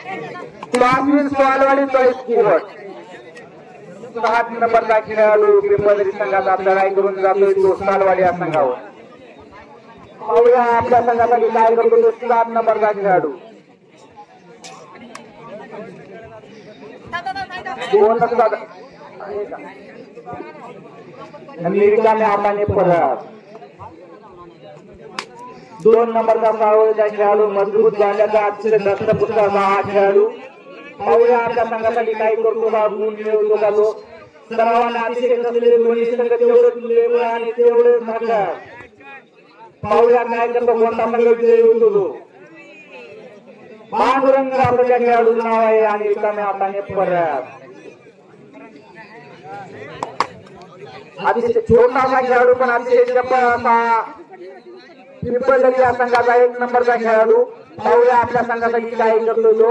स्वामी स्वालवाडी choice keyword 7 नंबरचा खेळाडू पिंपळदरी संघाचा लढाई करून जातोय तो सालवाडी या संघावर. पाहूया आपल्या संघासाठी काय करतो तो 7 नंबरचा खेळाडू. परत 2 नंबरचा सावळीचा खेळाडू मजबूत झाल्याचा अतिशय दस्तपुष्टाचा हा खेळाडू. पाहूया आपल्या संघासाठी काय करतो हा गुण मिळवतो का तो. सर्वांना अतिशय असलेले दोन्ही संघ तेवढेच लेवल आणि तेवढेच धाकट. पाहूया काय करतो कोणता संघ विजयी होतो तो. पांडुरंग आपल्या खेळाडूचं नाव आहे आणि रिकाम्या हाताने परत. अतिशय छोटासा खेळाडू पण अतिशय चपळ असा पिंपळदरी या संघाचा 1 नंबरचा खेळाडू. पाहूया आपल्या संघासाठी काय करतो तो.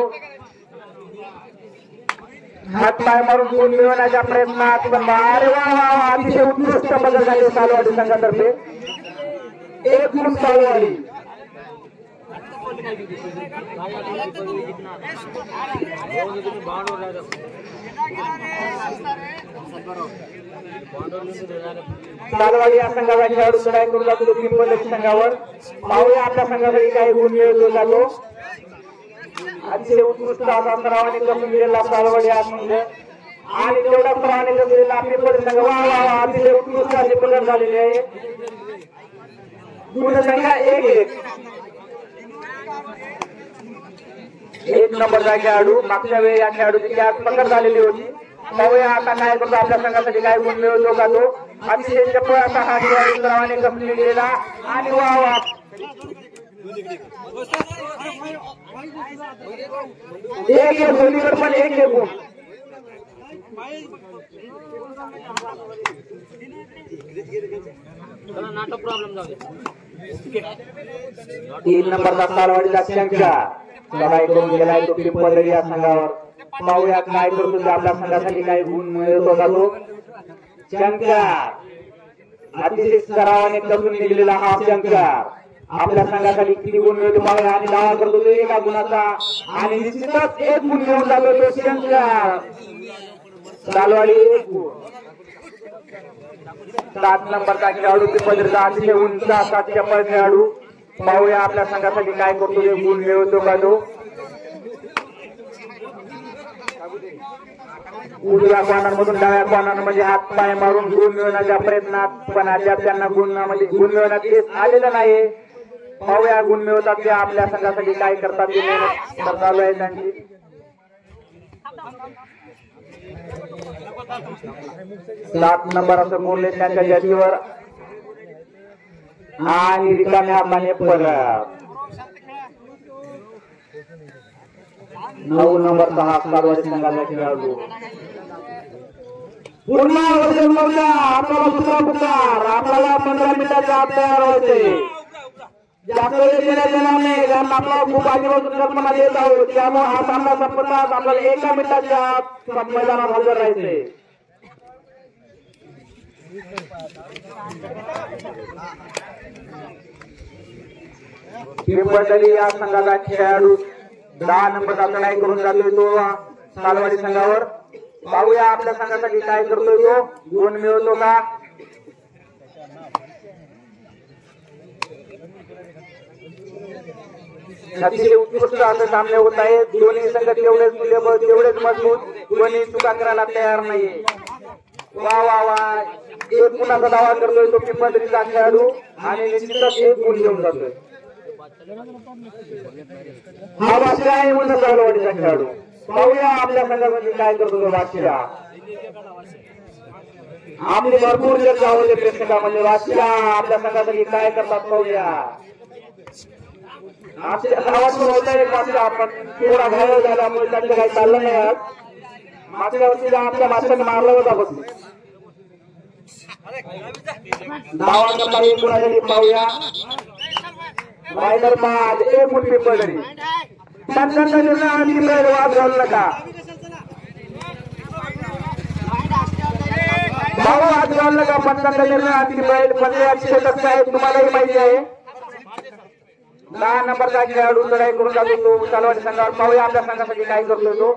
हातपाय मारून गुण मिळवण्याच्या प्रयत्नात पण अरे वा वा अतिशय उत्कृष्ट बदल झाले सालवाडी संघातर्फे. 1 गुण सालवाडी. सालवाडी या संघाचा खेळाडू लढाई करून जातो पिंपळदरी संघावर. पाहूया आपल्या संघासाठी काही गुण मिळवला जातो. अतिशय उत्कृष्ट असा सरावाने करून दिलेला सालवाडी हा संघ आणि तेवढा सरावाने करून दिलेला पिंपळदरी संघ. वा वा वा अतिशय उत्कृष्ट असे बदल झालेले आहे. गुण संख्या 1-1. 1 नंबरचा खेळाडू. मागच्या वेळी या खेळाडूची कॅच पकड झालेली होती. पाहूया आता काय करतो आपल्या संघासाठी काय गुण मिळवतो का तो. अतिशय चपळ असा हा खेळाडू सरावाने करून दिलेला आणि वा वा 1-1 दोन्हीकडे पण 1-1 गुण. 3 नंबरचा सालवाडीचा शंका लढाई करून गेलाय तो पिंपळदरी या संघावर. पाहूया काय करतो आपल्या संघासाठी काय गुण मिळवतो का तो. शंकर अतिशय सरावाने करून निघलेला हा शंकर आपल्या संघासाठी किती गुण मिळतो पाहूया आणि दावा करतो तो 1 गुणाचा आणि निश्चितच 1 गुण मिळून जातो तो शंकर. सालवाडी 1 गुण. 7 नंबरचा खेळाडू पिंपळदरीचा अतिशय उंच असा चपळ खेळाडू. पाहूया आपल्या संघासाठी काय करतो ते गुण मिळवतो का तो. उजव्या कॉर्नरमधून डाव्या कॉर्नरमध्ये हात पाय मारून गुण मिळवण्याच्या प्रयत्नात पण अद्याप त्यांना गुण मिळवण्यात यश आलेलं नाही. पाहूया गुण मिळवतात ते आपल्या संघासाठी काय करतात ते मेहनत चालू आहे त्यांची. 7 नंबर असं बोलले त्यांच्या जर्सीवर आणि रिकाम्या हाताने परत. 9 नंबरचा हा सालवाडी संघाचा खेळाडू. पुन्हा आपल्याला दुसरा पुकार. आपल्याला 15 मिनिटाच्या आत तयार व्हायचे. जास्त वेळ देण्यात येणार नाही कारण आपल्याला खूप आधीपासून कल्पना देत आहोत. त्यामुळे हा सामना संपताच आपल्याला 1 मिनिटाच्या आत मैदानात हजर राहायचे. पिंपळदरी या संघाचा खेळाडू 10 नंबरचा लढाई करून जातोय तो सालवाडी संघावर. पाहूया आपल्या संघासाठी काय करतोय तो. गुण मिळवतो का. अतिशय उत्कृष्ट असे सामने होत आहेत. दोन्ही संघ तेवढेच मूल्यबळ तेवढेच मजबूत. दोन्ही चुका करायला तयार नाहीये. वा वा वा 1 गुणाचा दावा करतोय तो पिंपळदरीचा खेळाडू आणि निश्चितच 1 गुण घेऊन जातोय. हा बादशाह आहे म्हणून सालवाडीचा खेळाडू. पाहूया आपल्या संघामध्ये काय करतो तो बादशाह. आपली भरपूर चर्चा होते प्रेक्षकांमध्ये. बादशाह आपल्या संघासाठी काय करतात पाहूया. आपल्या गावात होता एक बादशाह आपण थोडा घायल झाल्यामुळे त्यांचं काही चाललं नाही. आज मागच्या वर्षी आपल्या बादशाने मारला होता बघ. धावा करता 1 गुणासाठी पाहूया. रायडर बाद 1 गुण पिंपळदरी. पंचांचा निर्णय अंतिम राहील. वाद घालू नका. भाऊ वाद घालू नका. पंचांचा निर्णय अंतिम राहील. 15 षटक आहे तुम्हालाही माहिती आहे. 10 नंबरचा खेळाडू लढाई करून जातो तो चालवाडी संघावर. पाहूया आपल्या संघासाठी काय करतोय तो.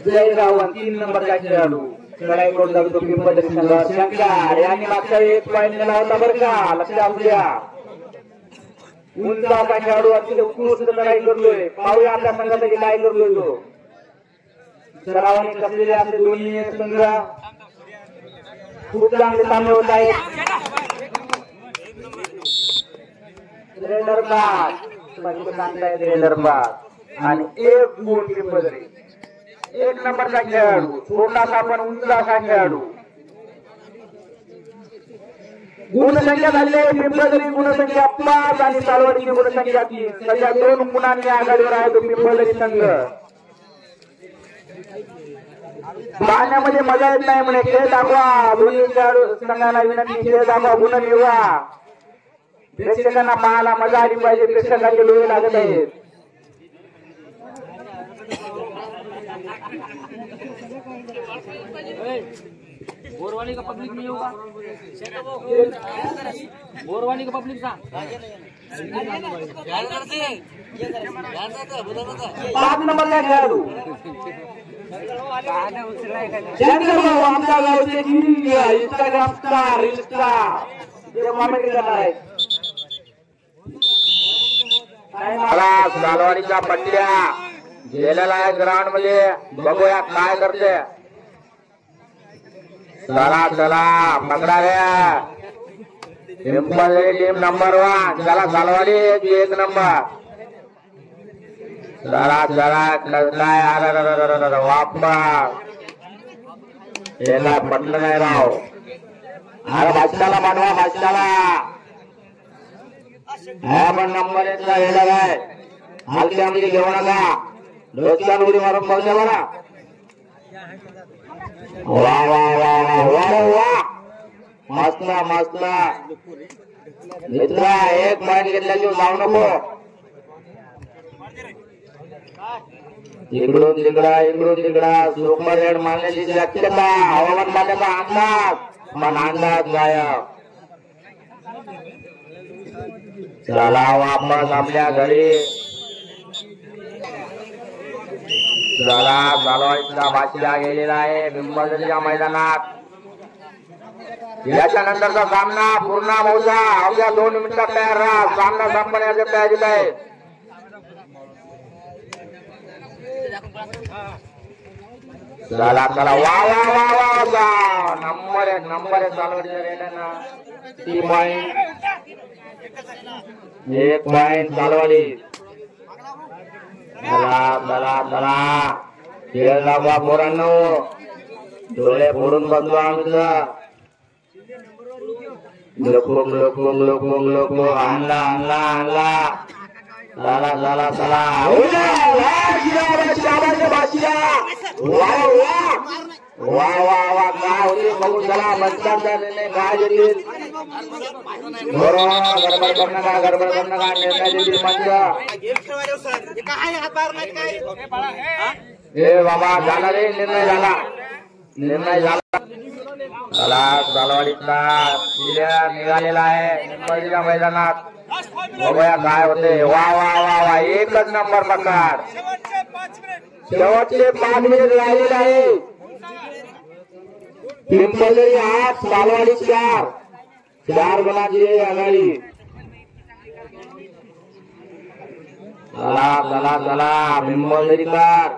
जय रावण 3 नंबरचा खेळाडू लढाई करून जातो पिंपळदरी संघावर. शंकर यांनी मागच्या 1 पॉईंट नेला होता बरं का, लक्षात द्या. उंचाचा खेळाडू अतिशय उत्कृष्ट लढाई करतोय. पाहूया आपल्या संघासाठी काय करतोय तो. सरावाने कसलेले असे दोन्ही संघ खूप चांगले सामने होत आहेत. आणि 1 गुण पिंपळदरी. 1 नंबरचा खेळाडू छोटासा पण उंचासा खेळाडू. गुणसंख्या झाली आहे पिंपळदरी गुणसंख्या 5 आणि चालवाडीची गुणसंख्या 3. सध्या 2 गुणांनी आघाडीवर आहे तो पिंपळदरी संघ. पाहण्यामध्ये मजा येत नाही म्हणे, खेळ दाखवा. दोन्ही खेळाडू संघाला विनंती, खेळ दाखवा, गुण मिळवा. प्रेक्षकांना पाहायला मजा आली पाहिजे. प्रेक्षकांचे डोळे लागत आहेत. बोरवानी का पब्लिक नहीं होगा, बोरवानी का पब्लिक सा 5 नंबरचा खेळाडू चंद्रभाऊ आमच्या गावचे Instagram star reel star comment करणार आहे. सालवाडीच्या पट्ट्या गेलेला आहे ग्राउंड मध्ये. बघूया काय करते. चला चला पकडा रे पिंपळदरी टीम नंबर 1. चला सालवाडी 1 नंबर. चला चला काय वापर याला पटलं नाही राव. अरे बादशाला पाठवा बादशाला. हा पण नंबर 1 ला गेला काय हलक्यामध्ये घेऊ नका. डोक्यावर उडी मारून बघा बघा. वा वा वा वा वा वा मस्त मस्त मित्रा. 1 पॉईंट घेतल्याशिवाय जाऊ नको. इकडून तिकडा सुपर रेड मारण्याची शक्यता. हवामान खात्याचा अंदाज पण अंदाज गायब. चला वापस आपल्या घरी. चला चालवायचा बादशाह गेलेला आहे पिंपळदरीच्या मैदानात. याच्यानंतरचा सामना पूर्ण मोजा अवघ्या 2 मिनिटात तयार राहा. सामना संपण्याच्या तयारीत आहे. चला चला वा वा वा वा नंबर 1 चालवायच्या रेड्यांना 3 पॉईंट. 1 पॉईंट चालवाडी. चला चला चला खेळ दाखवा पोरांनो. डोळे फोडून बसलो आमचं. लोक आणला. चला चला चला वा वा वा काय होते बघू. चला मतदार निर्णय काय देतील. गडबड करू नका निर्णय देतील मंच. ए बाबा झाला रे निर्णय झाला. चला चालवाडीचा निघालेला आहे पिंपळदरीच्या मैदानात. बघूया काय होते. वा वा वा वा 1च नंबर पकड. शेवटचे 5 मिनिट राहिलेले आहे. पिंपळदरी 8 चालवाडी 4 गुणांची आघाडी. चला चला चला पिंपळदरीकर.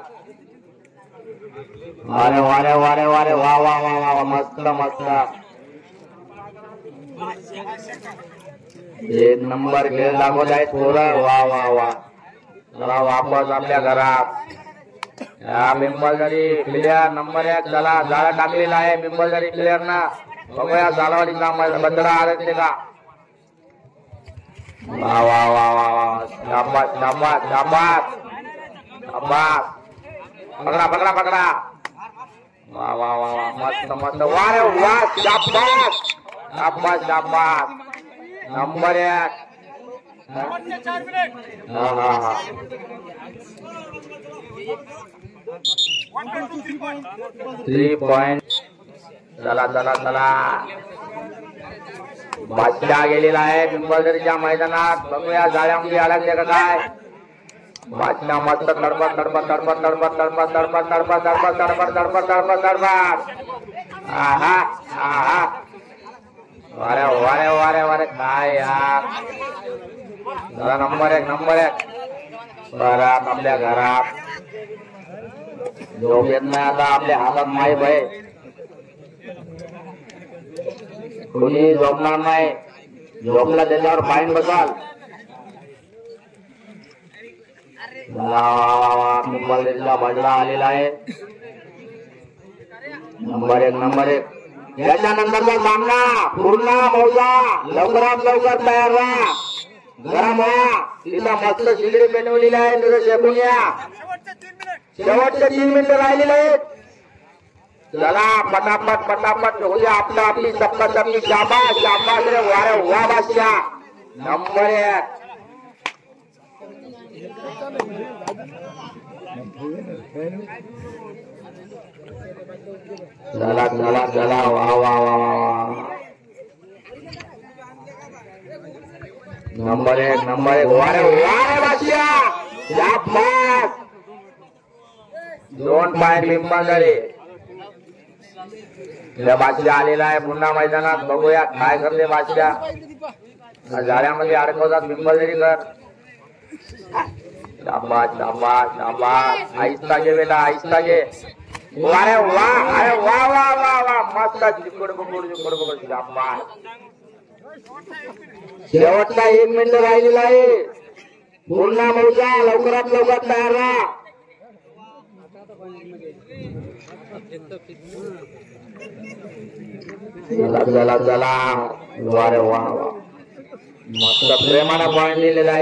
अरे वारे वारे वारे वा वा वा वा मस्त मस्त. 1 नंबर खेळ दाखवत आहेत पोरं. वा वा वा. चला वापस आपल्या घरात. या पिंपळदरी प्लेयर नंबर 1. चला जाळा टाकलेला आहे पिंपळदरी प्लेयर ना. बघूया चालवाडीचा बंदडा आरक्षते का. वा वा वा वा वा शाबास शाबास शाबास शाबास. पकडा. वा वा वा वा मस्त मस्त. वा रे वा शाबास शाबास. नंबर 1. हा. 3 पॉइंट. चला चला चला बादशाह गेलेला आहे पिंपळदरीच्या मैदानात. बघूया जाळ्यामध्ये अडकले का काय. बादशाह मस्त तडपड तडपड तडपड तडपड तडपड तडपड तडपड तडपड तडपड तडपड तडपड तडपड. आहा आहा वारे वारे वारे वारे काय यार. जरा नंबर एक घरात आपल्या घरात झोप येत नाही आता. आपल्या हातात माहीत आहे कोणी झोपणार नाही. झोपला त्याच्यावर फाईन बसाल. पिंपळदरीच्या बाजूला आलेला आहे. नंबर एक याच्यानंतरचा सामना पूर्ण मौजा. लवकरात लवकर तयार व्हा. गरम व्हा. तिथं मस्त शिगडी बनवलेली आहे. तिथं शेकून या. शेवटचे 3 मिनिटं राहिलेले आहेत. चला पटापट पटापट होऊ आपलं आपली चप्पा चप्पी. शाबास शाबास रे वारे वा बादशाह. नंबर 1. चला चला चला वा वा वा वा. नंबर 1 वारे वारे बादशाह. शाबास. 2 पॉइंट पिंपळदरी. बादशाह आलेला आहे पुन्हा मैदानात. बघूया काय करते बादशाह. जाळ्यामध्ये अडकवतात पिंपळदरीकर. शाबास शाबास शाबास. आहिस्ता घे बेटा आहिस्ता घे. अरे वा अरे वा वा वा वा मस्त. चिकड बघड शाबास. शेवटचा 1 मिनिट राहिलेला आहे. पुन्हा मौजा. लवकरात लवकर तयार राहा. चला चला चला वारे वा वा मस्त प्रेमानं पॉइंट लिहिलेला आहे.